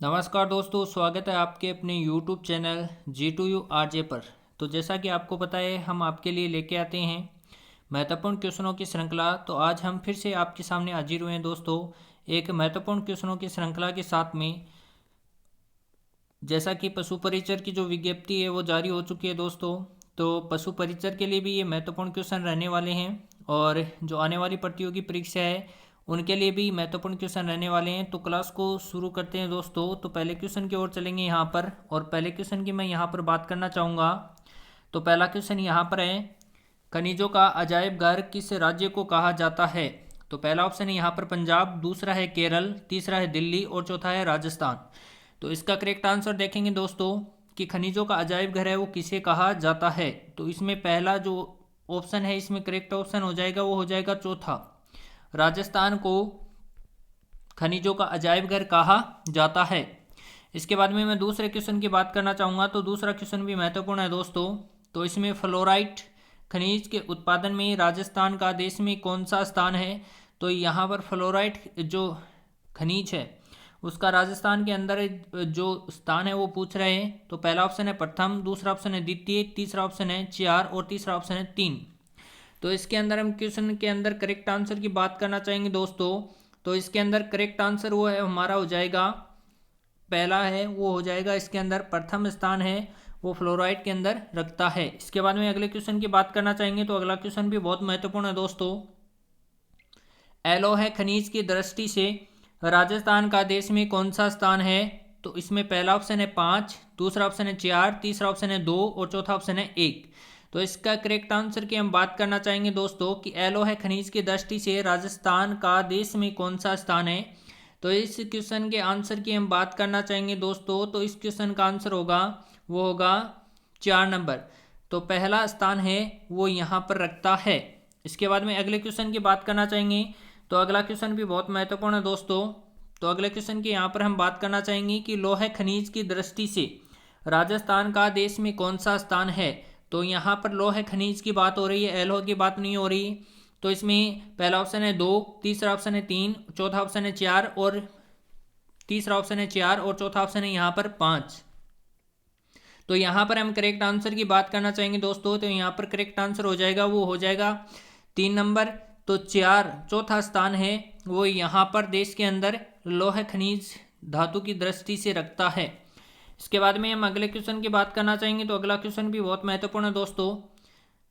नमस्कार दोस्तों, स्वागत है आपके अपने YouTube चैनल G2U RJ पर। तो जैसा कि आपको पता है, हम आपके लिए लेके आते हैं महत्वपूर्ण क्वेश्चनों की श्रृंखला। तो आज हम फिर से आपके सामने हाजिर हुए हैं दोस्तों, एक महत्वपूर्ण क्वेश्चनों की श्रृंखला के साथ में। जैसा कि पशु परिचर की जो विज्ञप्ति है वो जारी हो चुकी है दोस्तों, तो पशु परिचर के लिए भी ये महत्वपूर्ण क्वेश्चन रहने वाले हैं और जो आने वाली प्रतियोगी परीक्षा है उनके लिए भी महत्वपूर्ण क्वेश्चन रहने वाले हैं। तो क्लास को शुरू करते हैं दोस्तों। तो पहले क्वेश्चन की ओर चलेंगे यहाँ पर, और पहले क्वेश्चन की मैं यहाँ पर बात करना चाहूँगा। तो पहला क्वेश्चन यहाँ पर है, खनिजों का अजायब घर किस राज्य को कहा जाता है? तो पहला ऑप्शन है यहाँ पर पंजाब, दूसरा है केरल, तीसरा है दिल्ली और चौथा है राजस्थान। तो इसका करेक्ट आंसर देखेंगे दोस्तों कि खनिजों का अजायब घर है वो किसे कहा जाता है। तो इसमें पहला जो ऑप्शन है, इसमें करेक्ट ऑप्शन हो जाएगा, वो हो जाएगा चौथा, राजस्थान को खनिजों का अजायब घर कहा जाता है। इसके बाद में मैं दूसरे क्वेश्चन की बात करना चाहूँगा। तो दूसरा क्वेश्चन भी महत्वपूर्ण है दोस्तों। तो इसमें फ्लोराइट खनिज के उत्पादन में राजस्थान का देश में कौन सा स्थान है? तो यहाँ पर फ्लोराइट जो खनिज है उसका राजस्थान के अंदर जो स्थान है वो पूछ रहे हैं। तो पहला ऑप्शन है प्रथम, दूसरा ऑप्शन है द्वितीय, तीसरा ऑप्शन है 4 और तीसरा ऑप्शन है 3। तो इसके अंदर हम क्वेश्चन के अंदर करेक्ट आंसर की बात करना चाहेंगे दोस्तों। तो इसके अंदर करेक्ट आंसर वो है हमारा हो जाएगा, पहला है वो हो जाएगा, इसके अंदर प्रथम स्थान है वो फ्लोराइड के अंदर रखता है। इसके बाद में अगले क्वेश्चन की बात करना चाहेंगे। तो अगला क्वेश्चन भी बहुत महत्वपूर्ण है दोस्तों। एलोह खनिज की दृष्टि से राजस्थान का देश में कौन सा स्थान है? तो इसमें पहला ऑप्शन है 5, दूसरा ऑप्शन है 4, तीसरा ऑप्शन है 2 और चौथा ऑप्शन है 1। तो इसका करेक्ट आंसर की हम बात करना चाहेंगे दोस्तों कि एलोह खनिज की दृष्टि से राजस्थान का देश में कौन सा स्थान है। तो इस क्वेश्चन के आंसर की हम बात करना चाहेंगे दोस्तों। तो इस क्वेश्चन का आंसर होगा, वो होगा 4 नंबर। तो पहला स्थान है वो यहाँ पर रखता है। इसके बाद में अगले क्वेश्चन की बात करना चाहेंगे। तो अगला क्वेश्चन भी बहुत महत्वपूर्ण है दोस्तों। तो अगले क्वेश्चन की यहाँ पर हम बात करना चाहेंगे कि लौह खनिज की दृष्टि से राजस्थान का देश में कौन सा स्थान है। तो यहाँ पर लौह खनिज की बात हो रही है, एलोह की बात नहीं हो रही। तो इसमें पहला ऑप्शन है 2, तीसरा ऑप्शन है 3, चौथा ऑप्शन है 4 और तीसरा ऑप्शन है 4 और चौथा ऑप्शन है यहाँ पर 5। तो यहाँ पर हम करेक्ट आंसर की बात करना चाहेंगे दोस्तों। तो यहाँ पर करेक्ट आंसर हो जाएगा, वो हो जाएगा 3 नंबर। तो 4 चौथा स्थान है वो यहाँ पर देश के अंदर लौह खनिज धातु की दृष्टि से रखता है। इसके बाद में हम अगले क्वेश्चन की बात करना चाहेंगे। तो अगला क्वेश्चन भी बहुत महत्वपूर्ण है दोस्तों।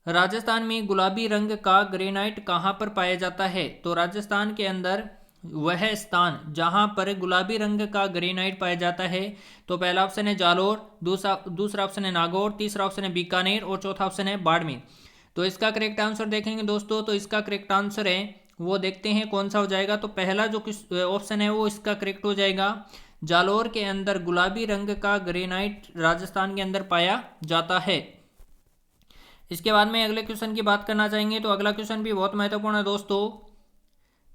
राजस्थान में गुलाबी रंग का ग्रेनाइट कहाँ पर पाया जाता है? तो राजस्थान के अंदर वह स्थान जहां पर गुलाबी रंग का ग्रेनाइट पाया जाता है। तो पहला ऑप्शन है जालोर, दूसरा ऑप्शन है नागौर, तीसरा ऑप्शन है बीकानेर और चौथा ऑप्शन है बाड़मेर। तो इसका करेक्ट आंसर देखेंगे दोस्तों। तो इसका करेक्ट आंसर है वो देखते हैं कौन सा हो जाएगा। तो पहला जो ऑप्शन है वो इसका करेक्ट हो जाएगा। जालोर के अंदर गुलाबी रंग का ग्रेनाइट राजस्थान के अंदर पाया जाता है। इसके बाद में अगले क्वेश्चन की बात करना चाहेंगे। तो अगला क्वेश्चन भी बहुत महत्वपूर्ण है दोस्तों।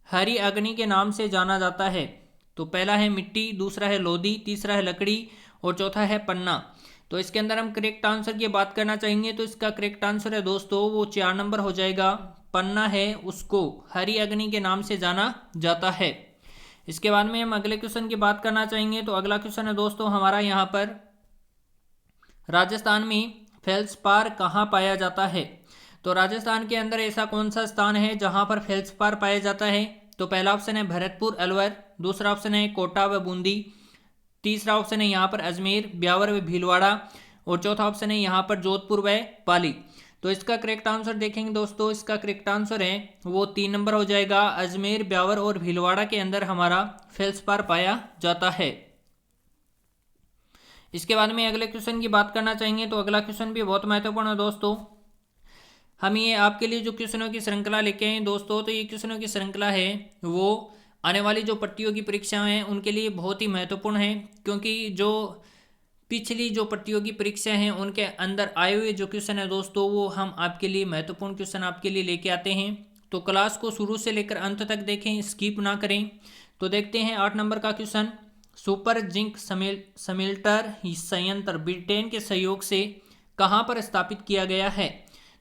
हरी अग्नि के नाम से जाना जाता है। तो पहला है मिट्टी, दूसरा है लोधी, तीसरा है लकड़ी और चौथा है पन्ना। तो इसके अंदर हम करेक्ट आंसर की बात करना चाहेंगे। तो इसका करेक्ट आंसर है दोस्तों वो 4 नंबर हो जाएगा, पन्ना है उसको हरी अग्नि के नाम से जाना जाता है। इसके बाद में हम अगले क्वेश्चन की बात करना चाहेंगे। तो अगला क्वेश्चन है दोस्तों हमारा यहाँ पर, राजस्थान में फेल्सपार कहाँ पाया जाता है? तो राजस्थान के अंदर ऐसा कौन सा स्थान है जहां पर फेल्सपार पाया जाता है? तो पहला ऑप्शन है भरतपुर अलवर, दूसरा ऑप्शन है कोटा व बूंदी, तीसरा ऑप्शन है यहाँ पर अजमेर, ब्यावर व भीलवाड़ा और चौथा ऑप्शन है यहाँ पर जोधपुर व पाली। तो इसका करेक्ट आंसर देखेंगे दोस्तों। इसका करेक्ट आंसर है वो 3 नंबर हो जाएगा, अजमेर, ब्यावर और भीलवाड़ा के अंदर हमारा फेल्सपार पाया जाता है। इसके बाद में अगले क्वेश्चन की बात करना चाहेंगे। तो अगला क्वेश्चन भी बहुत महत्वपूर्ण है दोस्तों। हम ये आपके लिए जो क्वेश्चनों की श्रृंखला लेके आए दोस्तों, तो ये क्वेश्चनों की श्रृंखला है वो आने वाली जो प्रतियोगी परीक्षाएं हैं उनके लिए बहुत ही महत्वपूर्ण है, क्योंकि जो पिछली जो प्रतियोगी परीक्षाएं हैं उनके अंदर आए हुए जो क्वेश्चन है दोस्तों वो हम आपके लिए महत्वपूर्ण क्वेश्चन आपके लिए लेके आते हैं। तो क्लास को शुरू से लेकर अंत तक देखें, स्किप ना करें। तो देखते हैं 8 नंबर का क्वेश्चन। सुपर जिंक समेल्टर संयंत्र ब्रिटेन के सहयोग से कहाँ पर स्थापित किया गया है?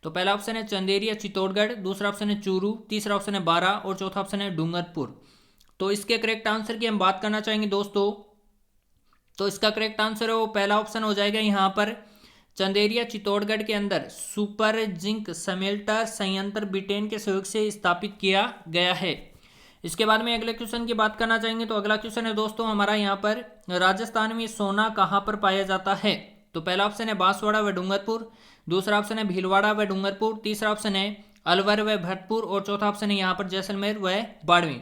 तो पहला ऑप्शन है चंदेरी चित्तौड़गढ़, दूसरा ऑप्शन है चूरू, तीसरा ऑप्शन है बारा और चौथा ऑप्शन है डूंगरपुर। तो इसके करेक्ट आंसर की हम बात करना चाहेंगे दोस्तों। तो इसका करेक्ट आंसर है वो पहला ऑप्शन हो जाएगा यहाँ पर चंदेरिया चित्तौड़गढ़ के अंदर सुपर जिंक समेल्टर संयंत्र ब्रिटेन के सहयोग से स्थापित किया गया है। इसके बाद में अगले क्वेश्चन की बात करना चाहेंगे। तो अगला क्वेश्चन है दोस्तों हमारा यहाँ पर राजस्थान में सोना कहाँ पर पाया जाता है। तो पहला ऑप्शन है बांसवाड़ा व डूंगरपुर, दूसरा ऑप्शन है भीलवाड़ा व डूंगरपुर, तीसरा ऑप्शन है अलवर व भरतपुर और चौथा ऑप्शन है यहाँ पर जैसलमेर व बाड़मेर।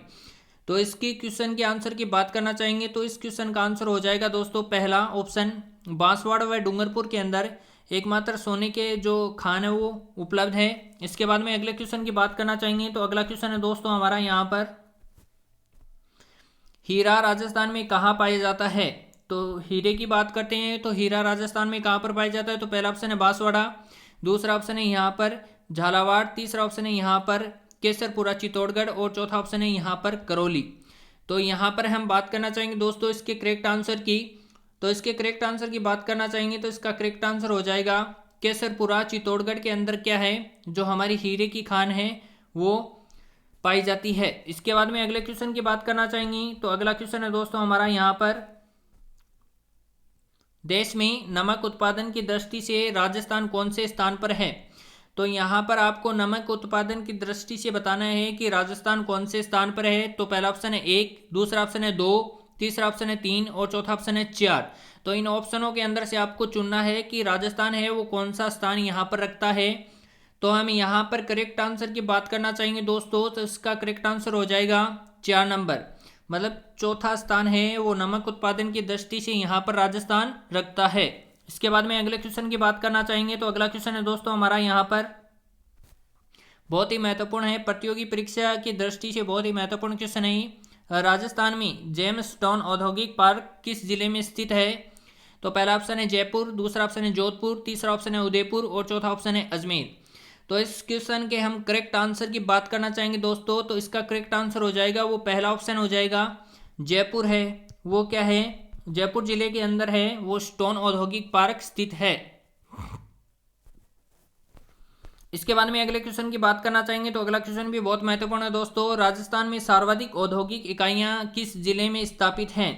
तो इसकी क्वेश्चन के आंसर की बात करना चाहेंगे तो इस क्वेश्चन का आंसर हो जाएगा दोस्तों पहला ऑप्शन बांसवाड़ा व डूंगरपुर के अंदर एकमात्र सोने के जो खान है वो उपलब्ध है। इसके बाद में अगले क्वेश्चन की बात करना चाहेंगे। तो अगला क्वेश्चन है दोस्तों हमारा यहाँ पर हीरा राजस्थान में कहाँ पाया जाता है। तो हीरे की बात करते हैं तो हीरा राजस्थान में कहाँ पर पाया जाता है। तो पहला ऑप्शन है बांसवाड़ा, दूसरा ऑप्शन है यहाँ पर झालावाड़, तीसरा ऑप्शन है यहाँ पर केसरपुरा चित्तौड़गढ़ और चौथा ऑप्शन है यहाँ पर करौली। तो यहाँ पर हम बात करना चाहेंगे दोस्तों इसके करेक्ट आंसर की। तो इसके करेक्ट आंसर की बात करना चाहेंगे तो इसका करेक्ट आंसर हो जाएगा केसरपुरा चित्तौड़गढ़ के अंदर क्या है जो हमारी हीरे की खान है वो पाई जाती है। इसके बाद में अगले क्वेश्चन की बात करना चाहेंगे। तो अगला क्वेश्चन है दोस्तों हमारा यहाँ पर देश में नमक उत्पादन की दृष्टि से राजस्थान कौन से स्थान पर है। तो यहाँ पर आपको नमक उत्पादन की दृष्टि से बताना है कि राजस्थान कौन से स्थान पर है। तो पहला ऑप्शन है 1, दूसरा ऑप्शन है 2, तीसरा ऑप्शन है 3 और चौथा ऑप्शन है 4। तो इन ऑप्शनों के अंदर से आपको चुनना है कि राजस्थान है वो कौन सा स्थान यहाँ पर रखता है। तो हम यहाँ पर करेक्ट आंसर की बात करना चाहेंगे दोस्तों। तो इसका करेक्ट आंसर हो जाएगा 4 नंबर, मतलब चौथा स्थान है वो नमक उत्पादन की दृष्टि से यहाँ पर राजस्थान रखता है। इसके बाद में अगले क्वेश्चन की बात करना चाहेंगे। तो अगला क्वेश्चन है दोस्तों हमारा यहाँ पर बहुत ही महत्वपूर्ण है, प्रतियोगी परीक्षा की दृष्टि से बहुत ही महत्वपूर्ण क्वेश्चन है। राजस्थान में जेम्स टाउन औद्योगिक पार्क किस जिले में स्थित है। तो पहला ऑप्शन है जयपुर, दूसरा ऑप्शन है जोधपुर, तीसरा ऑप्शन है उदयपुर और चौथा ऑप्शन है अजमेर। तो इस क्वेश्चन के हम करेक्ट आंसर की बात करना चाहेंगे दोस्तों। तो इसका करेक्ट आंसर हो जाएगा वो पहला ऑप्शन हो जाएगा जयपुर है वो क्या है जयपुर जिले के अंदर है वो स्टोन औद्योगिक पार्क स्थित है। इसके बाद में अगले क्वेश्चन की बात करना चाहेंगे। तो अगला क्वेश्चन भी बहुत महत्वपूर्ण है दोस्तों। राजस्थान में सर्वाधिक औद्योगिक इकाइयां किस जिले में स्थापित हैं।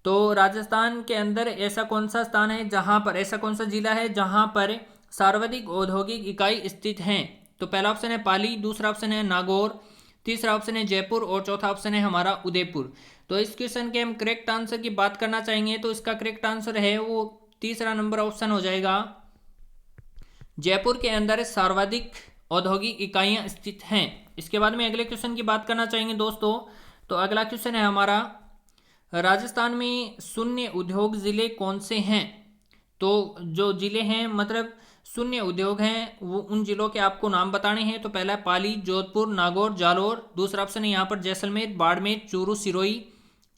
तो राजस्थान के अंदर ऐसा कौन सा स्थान है जहां पर ऐसा कौन सा जिला है जहां पर सर्वाधिक औद्योगिक इकाई स्थित हैं। तो पहला ऑप्शन है पाली, दूसरा ऑप्शन है नागौर, तीसरा ऑप्शन है जयपुर और चौथा ऑप्शन है हमारा उदयपुर। तो इस क्वेश्चन के हम करेक्ट आंसर की बात करना चाहेंगे। तो इसका करेक्ट आंसर है वो तीसरा नंबर ऑप्शन हो जाएगा जयपुर के अंदर सर्वाधिक औद्योगिक इकाइयां स्थित हैं। इसके बाद में अगले क्वेश्चन की बात करना चाहेंगे दोस्तों। तो अगला क्वेश्चन है हमारा राजस्थान में शून्य उद्योग जिले कौन से हैं। तो जो जिले हैं मतलब शून्य उद्योग हैं वो उन जिलों के आपको नाम बताने हैं। तो पहला है पाली, जोधपुर, नागौर, जालोर, दूसरा ऑप्शन है यहाँ पर जैसलमेर, बाड़मेर, चूरू, सिरोही,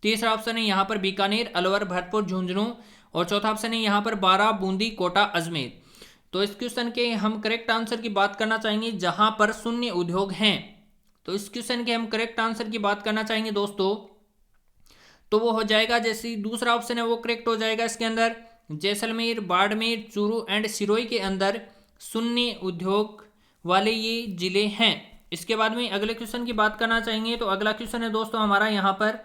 तीसरा ऑप्शन है यहाँ पर बीकानेर, अलवर, भरतपुर, झुंझुनू और चौथा ऑप्शन है यहाँ पर बारां, बूंदी, कोटा, अजमेर। तो इस क्वेश्चन के हम करेक्ट आंसर की बात करना चाहेंगे जहां पर शून्य उद्योग हैं। तो इस क्वेश्चन के हम करेक्ट आंसर की बात करना चाहेंगे दोस्तों तो वो हो जाएगा जैसे दूसरा ऑप्शन है वो करेक्ट हो जाएगा। इसके अंदर जैसलमेर, बाड़मेर, चूरू एंड सिरोही के अंदर शून्य उद्योग वाले ये जिले हैं। इसके बाद में अगले क्वेश्चन की बात करना चाहेंगे। तो अगला क्वेश्चन है दोस्तों हमारा यहाँ पर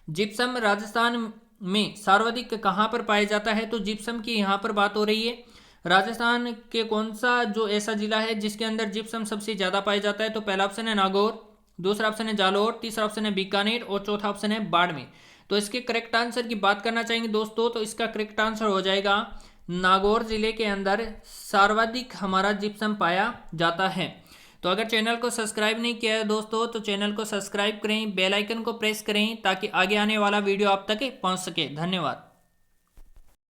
जिप्सम राजस्थान में सर्वाधिक कहाँ पर पाया जाता है। तो जिप्सम की यहाँ पर बात हो रही है। राजस्थान के कौन सा जो ऐसा जिला है जिसके अंदर जिप्सम सबसे ज़्यादा पाया जाता है। तो पहला ऑप्शन है नागौर, दूसरा ऑप्शन है जालोर, तीसरा ऑप्शन है बीकानेर और चौथा ऑप्शन है बाड़मेर। तो इसके करेक्ट आंसर की बात करना चाहेंगे दोस्तों। तो इसका करेक्ट आंसर हो जाएगा नागौर जिले के अंदर सर्वाधिक हमारा जिप्सम पाया जाता है। तो अगर चैनल को सब्सक्राइब नहीं किया है दोस्तों तो चैनल को सब्सक्राइब करें, बेल आइकन को प्रेस करें ताकि आगे आने वाला वीडियो आप तक पहुंच सके। धन्यवाद।